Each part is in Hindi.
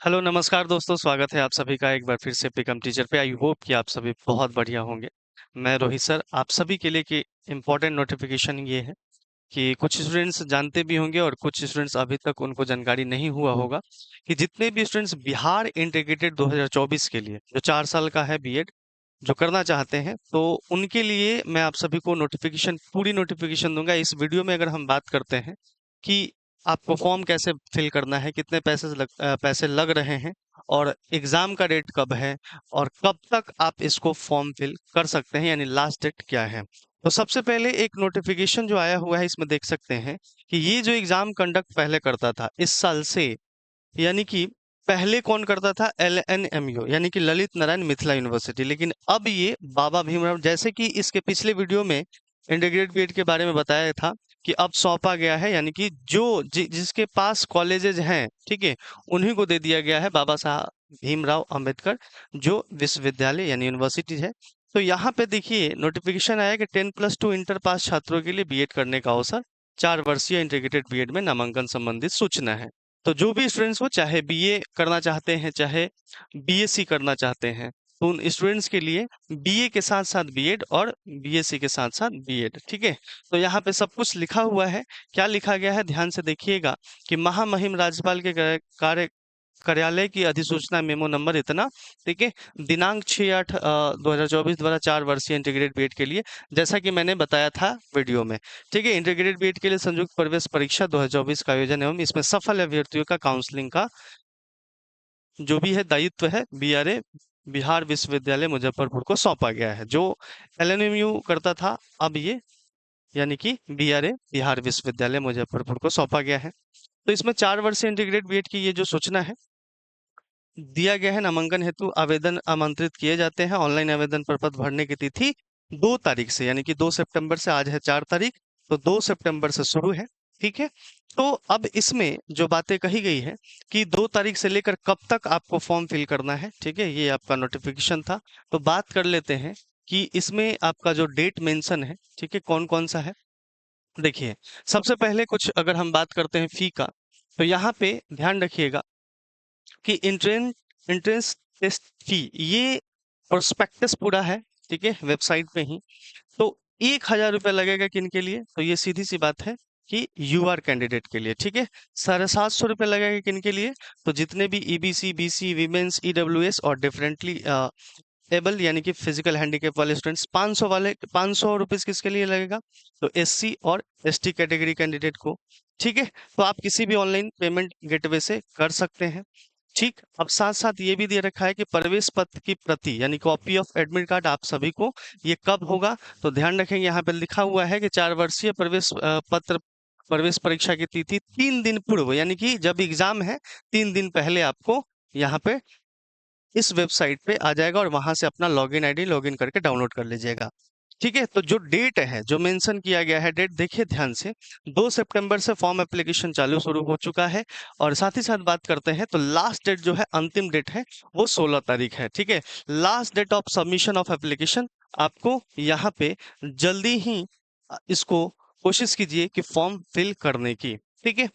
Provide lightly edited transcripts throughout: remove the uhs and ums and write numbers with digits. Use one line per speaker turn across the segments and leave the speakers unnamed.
हेलो नमस्कार दोस्तों, स्वागत है आप सभी का एक बार फिर से पिकम टीचर पे। आई होप कि आप सभी बहुत बढ़िया होंगे। मैं रोहित सर आप सभी के लिए कि इम्पोर्टेंट नोटिफिकेशन ये है कि कुछ स्टूडेंट्स जानते भी होंगे और कुछ स्टूडेंट्स अभी तक उनको जानकारी नहीं हुआ होगा कि जितने भी स्टूडेंट्स बिहार इंटीग्रेटेड 2024 के लिए जो 4 साल का है बीएड जो करना चाहते हैं, तो उनके लिए मैं आप सभी को नोटिफिकेशन पूरी नोटिफिकेशन दूंगा। इस वीडियो में अगर हम बात करते हैं कि आपको फॉर्म कैसे फिल करना है, कितने पैसे लग रहे हैं और एग्जाम का डेट कब है और कब तक आप इसको फॉर्म फिल कर सकते हैं, यानी लास्ट डेट क्या है। तो सबसे पहले एक नोटिफिकेशन जो आया हुआ है इसमें देख सकते हैं कि ये जो एग्जाम कंडक्ट पहले करता था इस साल से, यानी कि पहले कौन करता था, LNMU यानी कि ललित नारायण मिथिला यूनिवर्सिटी, लेकिन अब ये बाबा भीमराव, जैसे कि इसके पिछले वीडियो में इंटीग्रेटेड बीएड के बारे में बताया था कि अब सौंपा गया है, यानी कि जिसके पास कॉलेजेस हैं, ठीक है, उन्हीं को दे दिया गया है बाबा साहब भीमराव अंबेडकर जो विश्वविद्यालय यानी यूनिवर्सिटी है। तो यहाँ पे देखिए नोटिफिकेशन आया कि 10+2 इंटर पास छात्रों के लिए बीएड करने का अवसर, 4 वर्षीय इंटीग्रेटेड बीएड में नामांकन संबंधित सूचना है। तो जो भी स्टूडेंट्स हो, चाहे बीए करना चाहते हैं चाहे बीएससी करना चाहते हैं, तो उन स्टूडेंट्स के लिए बीए के साथ साथ बीएड और बीएससी के साथ साथ बीएड, ठीक है। तो यहाँ पे सब कुछ लिखा हुआ है। क्या लिखा गया है ध्यान से देखिएगा कि महामहिम राज्यपाल के कार्यालय की अधिसूचना मेमो नंबर इतना, ठीक है, दिनांक 6/8/2024 द्वारा 4 वर्षीय इंटीग्रेटेड बीएड के लिए, जैसा कि मैंने बताया था वीडियो में, ठीक है, इंटीग्रेटेड बीएड के लिए संयुक्त प्रवेश परीक्षा 2024 का आयोजन एवं इसमें सफल अभ्यर्थियों का काउंसलिंग का जो भी है दायित्व है बीआरए बिहार विश्वविद्यालय मुजफ्फरपुर को सौंपा गया है। जो एलएनएमयू करता था, अब ये यानी कि बीआरए बिहार विश्वविद्यालय मुजफ्फरपुर को सौंपा गया है। तो इसमें 4 वर्षीय इंटीग्रेटेड बीएड की ये जो सूचना है दिया गया है, नामांकन हेतु आवेदन आमंत्रित किए जाते हैं। ऑनलाइन आवेदन प्रपत्र भरने की तिथि 2 तारीख से, यानी कि 2 सितंबर से, आज है 4 तारीख, तो 2 सितंबर से शुरू है, ठीक है। तो अब इसमें जो बातें कही गई है कि 2 तारीख से लेकर कब तक आपको फॉर्म फिल करना है, ठीक है, ये आपका नोटिफिकेशन था। तो बात कर लेते हैं कि इसमें आपका जो डेट मेंशन है, ठीक है, कौन कौन सा है। देखिए, सबसे पहले कुछ अगर हम बात करते हैं फी का, तो यहाँ पे ध्यान रखिएगा कि एंट्रेंस टेस्ट फी, ये प्रोस्पेक्टस पूरा है, ठीक है, वेबसाइट पे ही। तो 1,000 रुपये लगेगा किन के लिए, तो ये सीधी सी बात है कि यूआर कैंडिडेट के लिए, ठीक है। 750 रुपये लगेगा किन के लिए, तो जितने भी ईबीसी बीसी वीमेंस ईडब्ल्यूएस और डिफरेंटली एबल यानी कि फिजिकल हैंडीकैप वाले स्टूडेंट्स, 500 रुपीज किसके लिए लगेगा, तो एससी और एसटी कैटेगरी कैंडिडेट को, ठीक है। तो आप किसी भी ऑनलाइन पेमेंट गेटवे से कर सकते हैं, ठीक। अब साथ साथ ये भी दे रखा है कि प्रवेश पत्र की प्रति यानी कॉपी ऑफ एडमिट कार्ड आप सभी को, ये कब होगा, तो ध्यान रखेंगे यहाँ पे लिखा हुआ है कि 4 वर्षीय पत्र प्रवेश परीक्षा की तिथि 3 दिन पूर्व, यानी कि जब एग्जाम है 3 दिन पहले आपको यहाँ पे इस वेबसाइट पे आ जाएगा और वहां से अपना लॉगिन आईडी लॉगिन करके डाउनलोड कर लीजिएगा, ठीक है। तो जो डेट है जो मेंशन किया गया है, डेट देखिए ध्यान से, 2 सितंबर से फॉर्म एप्लीकेशन चालू शुरू हो चुका है। और साथ ही साथ बात करते हैं तो लास्ट डेट जो है, अंतिम डेट है, वो 16 तारीख है, ठीक है। Last date of submission of application, आपको यहाँ पे जल्दी ही इसको कोशिश कीजिए कि फॉर्म फिल करने की, ठीक है।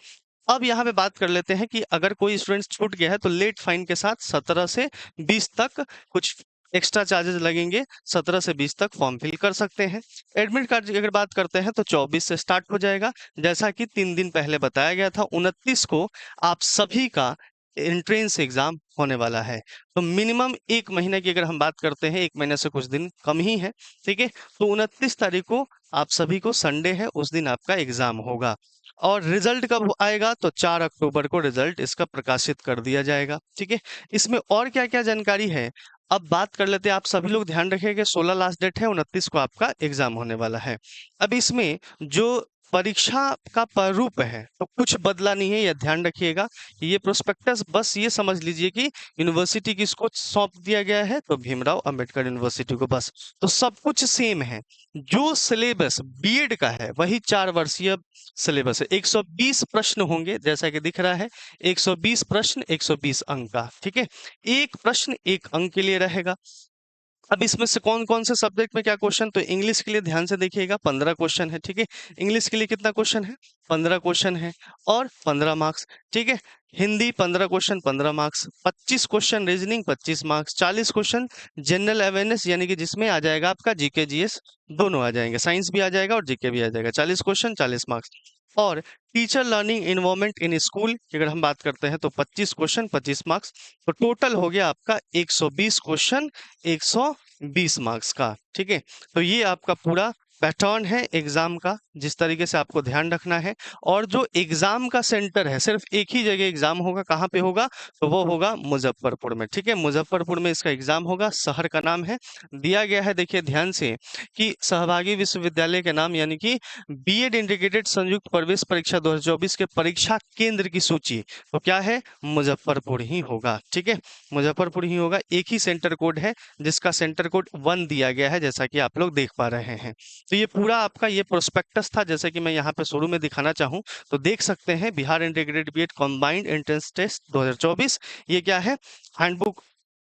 अब यहाँ पे बात कर लेते हैं कि अगर कोई स्टूडेंट छूट गया है तो लेट फाइन के साथ 17 से 20 तक कुछ एक्स्ट्रा चार्जेस लगेंगे, 17 से 20 तक फॉर्म फिल कर सकते हैं। एडमिट कार्ड की अगर बात करते हैं तो 24 से स्टार्ट हो जाएगा, जैसा कि 3 दिन पहले बताया गया था। 29 को आप सभी का एंट्रेंस एग्जाम होने वाला है। तो मिनिमम 1 महीने की अगर हम बात करते हैं, 1 महीने से कुछ दिन कम ही है, ठीक है। तो 29 तारीख को आप सभी को, संडे है, उस दिन आपका एग्जाम होगा। और रिजल्ट कब आएगा, तो 4 अक्टूबर को रिजल्ट इसका प्रकाशित कर दिया जाएगा, ठीक है। इसमें और क्या क्या जानकारी है, अब बात कर लेते हैं। आप सभी लोग ध्यान रखिएगा, 16 लास्ट डेट है, 29 को आपका एग्जाम होने वाला है। अब इसमें जो परीक्षा का प्रारूप है तो कुछ बदला नहीं है, यह ध्यान रखिएगा। ये प्रोस्पेक्टस बस ये समझ लीजिए कि यूनिवर्सिटी किसको सौंप दिया गया है, तो भीमराव अंबेडकर यूनिवर्सिटी को, बस। तो सब कुछ सेम है। जो सिलेबस बीएड का है वही 4 वर्षीय सिलेबस है। 120 प्रश्न होंगे, जैसा कि दिख रहा है, 120 प्रश्न 120 अंक का, ठीक है। एक प्रश्न 1 अंक के लिए रहेगा। अब इसमें से कौन कौन से सब्जेक्ट में क्या क्वेश्चन, तो इंग्लिश के लिए ध्यान से देखिएगा 15 क्वेश्चन है, ठीक है। इंग्लिश के लिए कितना क्वेश्चन है, 15 क्वेश्चन है और 15 मार्क्स, ठीक है। Hindi 15 question 15 marks, 25 question reasoning 25 marks, 40 question general awareness यानी कि जिसमें आ जाएगा आपका जीके जीएस दोनों आ जाएंगे, साइंस भी आ जाएगा और जीके भी आ जाएगा, 40 क्वेश्चन 40 मार्क्स। और teacher learning involvement in school की अगर हम बात करते हैं तो 25 क्वेश्चन 25 मार्क्स, तो टोटल हो गया आपका 120 क्वेश्चन 120 मार्क्स का, ठीक है। तो ये आपका पूरा पैटर्न है एग्जाम का, जिस तरीके से आपको ध्यान रखना है। और जो एग्जाम का सेंटर है सिर्फ एक ही जगह एग्जाम होगा, कहाँ पे होगा, तो वो होगा मुजफ्फरपुर में, ठीक है। मुजफ्फरपुर में इसका एग्जाम होगा, शहर का नाम है दिया गया है, देखिए ध्यान से, कि सहभागी विश्वविद्यालय के नाम यानी कि बीएड इंटीग्रेटेड संयुक्त प्रवेश परीक्षा 2024 के परीक्षा केंद्र की सूची, तो क्या है, मुजफ्फरपुर ही होगा, ठीक है। मुजफ्फरपुर ही होगा, एक ही सेंटर कोड है जिसका सेंटर कोड 1 दिया गया है, जैसा कि आप लोग देख पा रहे हैं। तो ये पूरा आपका ये प्रोस्पेक्टस था, जैसे कि मैं यहाँ पे शुरू में दिखाना चाहूँ तो देख सकते हैं, Bihar integrated BEd combined entrance test 2024, ये क्या है, हैंडबुक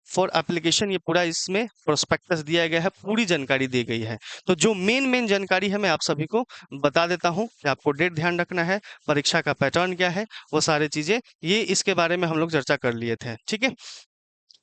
फॉर एप्लीकेशन, ये पूरा इसमें प्रोस्पेक्टस दिया गया है, पूरी जानकारी दी गई है। तो जो मेन मेन जानकारी है मैं आप सभी को बता देता हूँ कि आपको डेट ध्यान रखना है, परीक्षा का पैटर्न क्या है, वो सारी चीजें, ये इसके बारे में हम लोग चर्चा कर लिए थे, ठीक है।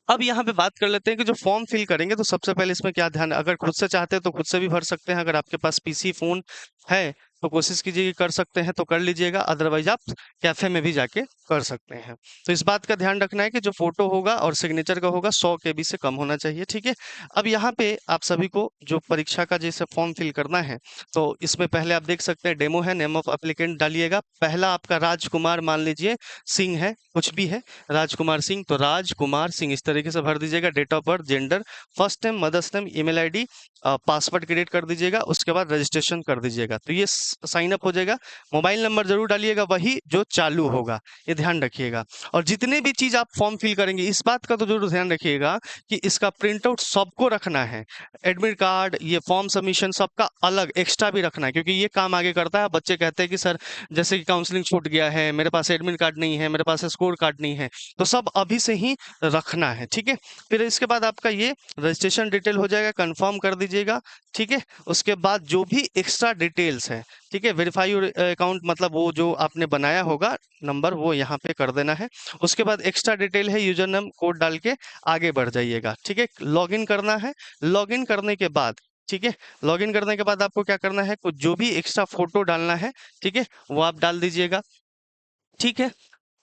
अब यहाँ पे बात कर लेते हैं कि जो फॉर्म फिल करेंगे तो सबसे पहले इसमें क्या ध्यान, अगर खुद से चाहते हैं तो खुद से भी भर सकते हैं, अगर आपके पास पीसी फोन है तो कोशिश कीजिए कि कर सकते हैं तो कर लीजिएगा, अदरवाइज आप कैफे में भी जाके कर सकते हैं। तो इस बात का ध्यान रखना है कि जो फोटो होगा और सिग्नेचर का होगा 100 केबी से कम होना चाहिए, ठीक है। अब यहाँ पे आप सभी को जो परीक्षा का जैसे फॉर्म फिल करना है, तो इसमें पहले आप देख सकते हैं डेमो है, नेम ऑफ एप्लीकेंट डालिएगा। पहला आपका राजकुमार मान लीजिए सिंह है, कुछ भी है, राजकुमार सिंह, तो राजकुमार सिंह इस तरीके से भर दीजिएगा। Date of birth, gender, first name, mother's name, email ID, password create कर दीजिएगा, उसके बाद रजिस्ट्रेशन कर दीजिएगा, तो ये साइन अप हो जाएगा। मोबाइल नंबर जरूर डालिएगा, वही जो चालू होगा, ये ध्यान रखिएगा। और जितने भी चीज आप फॉर्म फिल करेंगे इस बात का तो जरूर ध्यान रखिएगा कि इसका प्रिंट आउट सबको रखना है, एडमिट कार्ड, ये फॉर्म सबमिशन सबका अलग एक्स्ट्रा भी रखना है, क्योंकि ये काम आगे करता है। बच्चे कहते हैं कि सर जैसे कि काउंसलिंग छूट गया है, मेरे पास एडमिट कार्ड नहीं है, मेरे पास स्कोर कार्ड नहीं है, तो सब अभी से ही रखना है, ठीक है। फिर इसके बाद आपका ये रजिस्ट्रेशन डिटेल हो जाएगा, कंफर्म कर दीजिएगा, ठीक है। उसके बाद जो भी एक्स्ट्रा डिटेल्स है, ठीक है, वेरीफाई योर अकाउंट, मतलब वो जो आपने बनाया होगा नंबर वो यहाँ पे कर देना है। उसके बाद एक्स्ट्रा डिटेल है, यूजर नेम कोड डाल के आगे बढ़ जाइएगा, ठीक है। लॉगिन करना है, लॉगिन करने के बाद, ठीक है, लॉगिन करने के बाद आपको क्या करना है, कुछ जो भी एक्स्ट्रा फोटो डालना है, ठीक है, वो आप डाल दीजिएगा, ठीक है।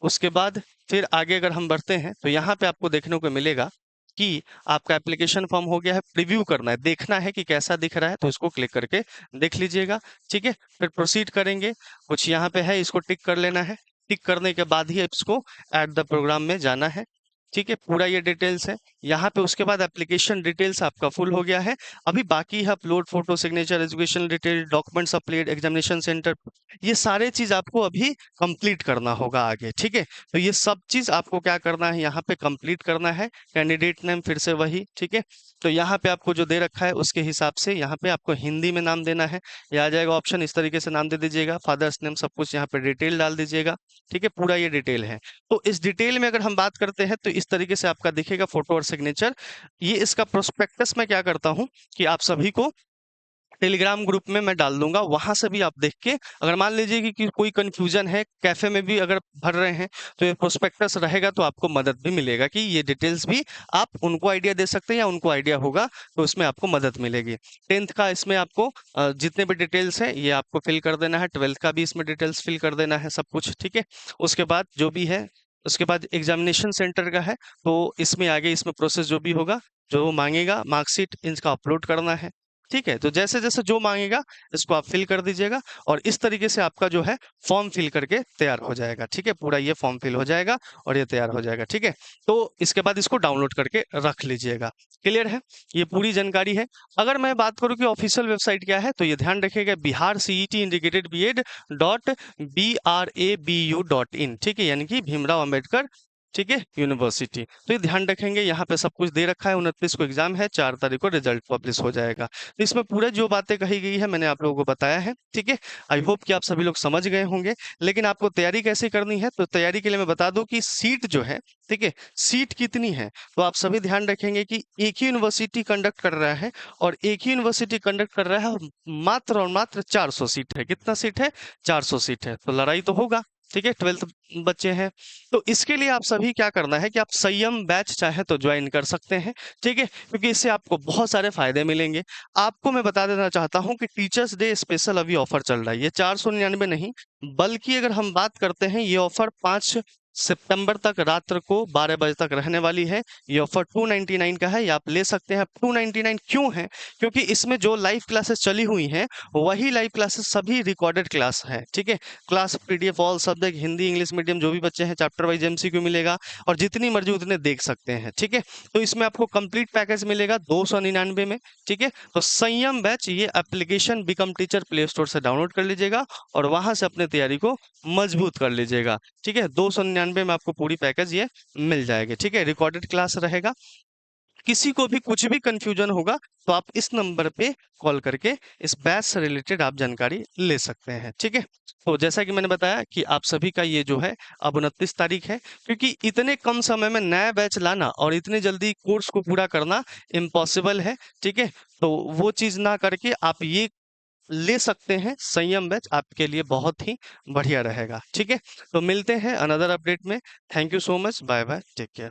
उसके बाद फिर आगे अगर हम बढ़ते हैं तो यहाँ पे आपको देखने को मिलेगा कि आपका एप्लीकेशन फॉर्म हो गया है, प्रीव्यू करना है, देखना है कि कैसा दिख रहा है, तो इसको क्लिक करके देख लीजिएगा, ठीक है। फिर प्रोसीड करेंगे, कुछ यहाँ पे है इसको टिक कर लेना है, टिक करने के बाद ही इसको ऐड द प्रोग्राम में जाना है, ठीक है। पूरा ये डिटेल्स है यहाँ पे। उसके बाद एप्लीकेशन डिटेल्स आपका फुल हो गया है, अभी बाकी है upload photo, signature, education detail, documents upload, examination centre, ये सारे चीज आपको अभी कंप्लीट करना होगा आगे, ठीक है। तो ये सब चीज आपको क्या करना है, यहाँ पे कंप्लीट करना है। कैंडिडेट नेम फिर से वही, ठीक है। तो यहाँ पे आपको जो दे रखा है उसके हिसाब से यहाँ पे आपको हिंदी में नाम देना है, ये आ जाएगा ऑप्शन, इस तरीके से नाम दे दीजिएगा, फादर्स नेम सब कुछ यहाँ पे डिटेल डाल दीजिएगा, ठीक है। पूरा ये डिटेल है। तो इस डिटेल में अगर हम बात करते हैं तो इस तरीके से आपका दिखेगा फोटो और सिग्नेचर। ये इसका प्रोस्पेक्टस मैं क्या करता हूँ कि आप सभी को टेलीग्राम ग्रुप में मैं डाल दूंगा, वहां से भी आप देख के, अगर मान लीजिए कि कोई कंफ्यूजन है, कैफे में भी अगर भर रहे हैं तो ये प्रोस्पेक्टस रहेगा, तो आपको मदद भी मिलेगा कि ये डिटेल्स भी आप उनको आइडिया दे सकते हैं या उनको आइडिया होगा तो उसमें आपको मदद मिलेगी। 10th का इसमें आपको जितने भी डिटेल्स है ये आपको फिल कर देना है, 12th का भी इसमें डिटेल्स फिल कर देना है, सब कुछ, ठीक है। उसके बाद जो भी है, उसके बाद एग्जामिनेशन सेंटर का है, तो इसमें आगे इसमें प्रोसेस जो भी होगा, जो वो मांगेगा मार्कशीट इनका अपलोड करना है, ठीक है। तो जैसे जैसे जो मांगेगा इसको आप फिल कर दीजिएगा, और इस तरीके से आपका जो है फॉर्म फिल करके तैयार हो जाएगा, ठीक है। पूरा ये फॉर्म फिल हो जाएगा और ये तैयार हो जाएगा, ठीक है। तो इसके बाद इसको डाउनलोड करके रख लीजिएगा, क्लियर है, ये पूरी जानकारी है। अगर मैं बात करूं कि ऑफिशियल वेबसाइट क्या है, तो ये ध्यान रखिएगा, Bihar CET integrated BEd .BRABU.in, ठीक है, यानी कि भीमराव अंबेडकर ठीक है, यूनिवर्सिटी। तो ये ध्यान रखेंगे, यहाँ पे सब कुछ दे रखा है, 29 को एग्जाम है, 4 तारीख को रिजल्ट पब्लिश हो जाएगा। तो इसमें पूरा जो बातें कही गई है मैंने आप लोगों को बताया है। ठीक है, आई होप कि आप सभी लोग समझ गए होंगे। लेकिन आपको तैयारी कैसे करनी है, तो तैयारी के लिए मैं बता दूं कि सीट जो है, ठीक है, सीट कितनी है, तो आप सभी ध्यान रखेंगे कि एक ही यूनिवर्सिटी कंडक्ट कर रहा है, और एक ही यूनिवर्सिटी कंडक्ट कर रहा है, और मात्र 400 सीट है। कितना सीट है? 400 सीट है। तो लड़ाई तो होगा। ठीक है, 12th बच्चे हैं। तो इसके लिए आप सभी क्या करना है कि आप संयम बैच चाहे तो ज्वाइन कर सकते हैं। ठीक है, क्योंकि इससे आपको बहुत सारे फायदे मिलेंगे। आपको मैं बता देना चाहता हूं कि टीचर्स डे स्पेशल अभी ऑफर चल रहा है। ये 499 नहीं, बल्कि अगर हम बात करते हैं, ये ऑफर 5 सितंबर तक रात्र को 12 बजे तक रहने वाली है। ये ऑफर 299 का है, ये आप ले सकते हैं। 299 क्यों है? क्योंकि इसमें जो लाइव क्लासेस चली हुई हैं, वही लाइव क्लासेस सभी रिकॉर्डेड क्लास है। ठीक है, class PDF all subject, Hindi English medium जो भी बच्चे हैं, चैप्टर वाइज एमसीक्यू मिलेगा, और जितनी मर्जी उतने देख सकते हैं। ठीक है, तो इसमें आपको कंप्लीट पैकेज मिलेगा 299 में। ठीक है, तो संयम बैच ये application become teacher play store से डाउनलोड कर लीजिएगा, और वहां से अपने तैयारी को मजबूत कर लीजिएगा। ठीक है, 299 में आपको पूरी पैकेज ये मिल जाएगी। ठीक है, रिकॉर्डेड क्लास रहेगा। किसी को भी कुछ भी कंफ्यूजन होगा, तो आप इस नंबर पे कॉल करके इस बैच से रिलेटेड आप जानकारी ले सकते हैं। ठीक है, तो जैसा कि मैंने बताया कि आप सभी का ये जो है अब 29 तारीख है, क्योंकि इतने कम समय में नया बैच लाना और इतने जल्दी कोर्स को पूरा करना इम्पॉसिबल है। ठीक है, तो वो चीज ना करके आप ये ले सकते हैं। संयम बैच आपके लिए बहुत ही बढ़िया रहेगा। ठीक है, तो मिलते हैं अनदर अपडेट में। Thank you so much, bye bye, take care.